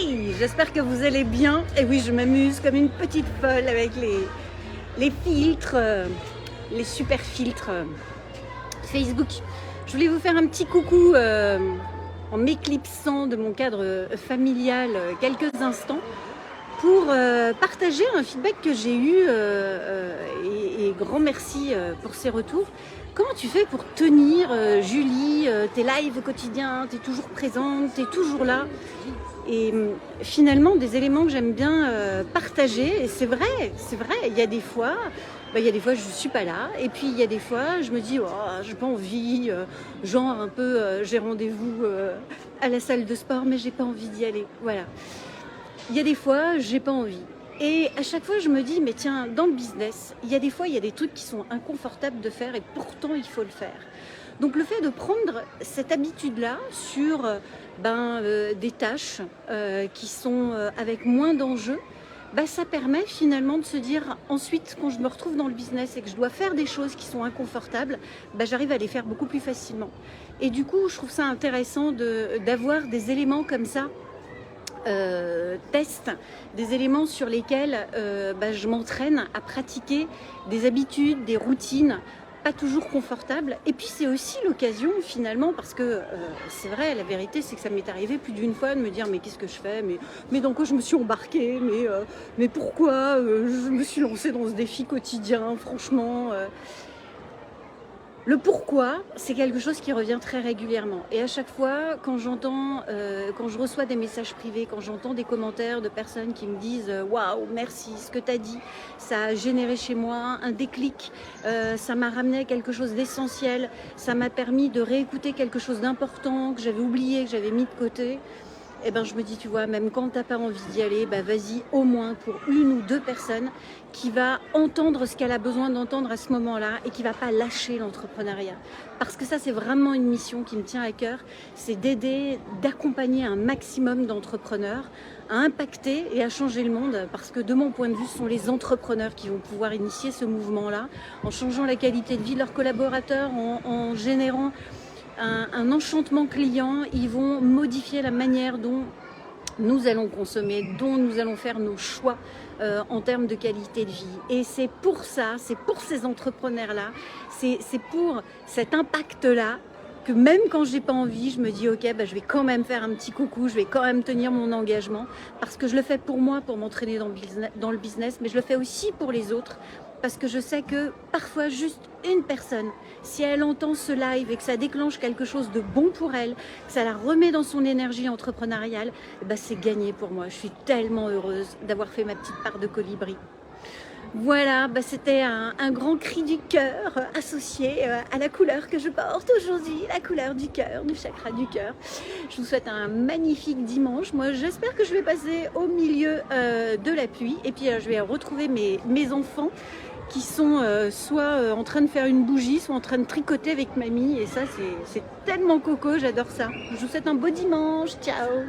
Hey, j'espère que vous allez bien. Et oui, je m'amuse comme une petite folle avec les filtres, les super filtres Facebook. Je voulais vous faire un petit coucou en m'éclipsant de mon cadre familial quelques instants pour partager un feedback que j'ai eu et grand merci pour ces retours. Comment tu fais pour tenir, Julie, tes lives au quotidien, tu es toujours présente, tu es toujours là? Et finalement, des éléments que j'aime bien partager, et c'est vrai, il y a des fois, je ne suis pas là, et puis il y a des fois, je me dis, oh, j'ai pas envie, genre un peu, j'ai rendez-vous à la salle de sport, mais j'ai pas envie d'y aller, voilà. Il y a des fois, j'ai pas envie. Et à chaque fois, je me dis, mais tiens, dans le business, il y a des fois, il y a des trucs qui sont inconfortables de faire, et pourtant, il faut le faire. Donc le fait de prendre cette habitude-là sur des tâches qui sont avec moins d'enjeux, ça permet finalement de se dire ensuite, quand je me retrouve dans le business et que je dois faire des choses qui sont inconfortables, j'arrive à les faire beaucoup plus facilement. Et du coup, je trouve ça intéressant d'avoir des éléments comme ça, tests, des éléments sur lesquels je m'entraîne à pratiquer des habitudes, des routines, pas toujours confortable. Et puis c'est aussi l'occasion finalement, parce que c'est vrai, la vérité c'est que ça m'est arrivé plus d'une fois de me dire mais qu'est-ce que je fais, mais dans quoi je me suis embarquée, mais pourquoi je me suis lancée dans ce défi quotidien, franchement. Le pourquoi, c'est quelque chose qui revient très régulièrement. Et à chaque fois, quand je reçois des messages privés, quand j'entends des commentaires de personnes qui me disent « Waouh, merci, ce que tu as dit, ça a généré chez moi un déclic, ça m'a ramené à quelque chose d'essentiel, ça m'a permis de réécouter quelque chose d'important que j'avais oublié, que j'avais mis de côté », je me dis, tu vois, même quand tu n'as pas envie d'y aller, vas-y au moins pour une ou deux personnes qui va entendre ce qu'elle a besoin d'entendre à ce moment-là et qui ne va pas lâcher l'entrepreneuriat. Parce que ça, c'est vraiment une mission qui me tient à cœur, c'est d'aider, d'accompagner un maximum d'entrepreneurs à impacter et à changer le monde, parce que de mon point de vue, ce sont les entrepreneurs qui vont pouvoir initier ce mouvement-là, en changeant la qualité de vie de leurs collaborateurs, en générant un enchantement client. Ils vont modifier la manière dont nous allons consommer, dont nous allons faire nos choix en termes de qualité de vie. Et c'est pour ça, c'est pour ces entrepreneurs-là, c'est pour cet impact-là que même quand j'ai pas envie, je me dis ok, je vais quand même faire un petit coucou, je vais quand même tenir mon engagement, parce que je le fais pour moi, pour m'entraîner dans le business, mais je le fais aussi pour les autres, parce que je sais que parfois juste une personne, si elle entend ce live et que ça déclenche quelque chose de bon pour elle, que ça la remet dans son énergie entrepreneuriale, c'est gagné pour moi. Je suis tellement heureuse d'avoir fait ma petite part de colibri. Voilà, c'était un grand cri du cœur associé à la couleur que je porte aujourd'hui, la couleur du cœur, du chakra du cœur. Je vous souhaite un magnifique dimanche. Moi, j'espère que je vais passer au milieu de la pluie, et puis je vais retrouver mes enfants qui sont soit en train de faire une bougie, soit en train de tricoter avec mamie, et ça, c'est tellement coco, j'adore ça. Je vous souhaite un beau dimanche, ciao!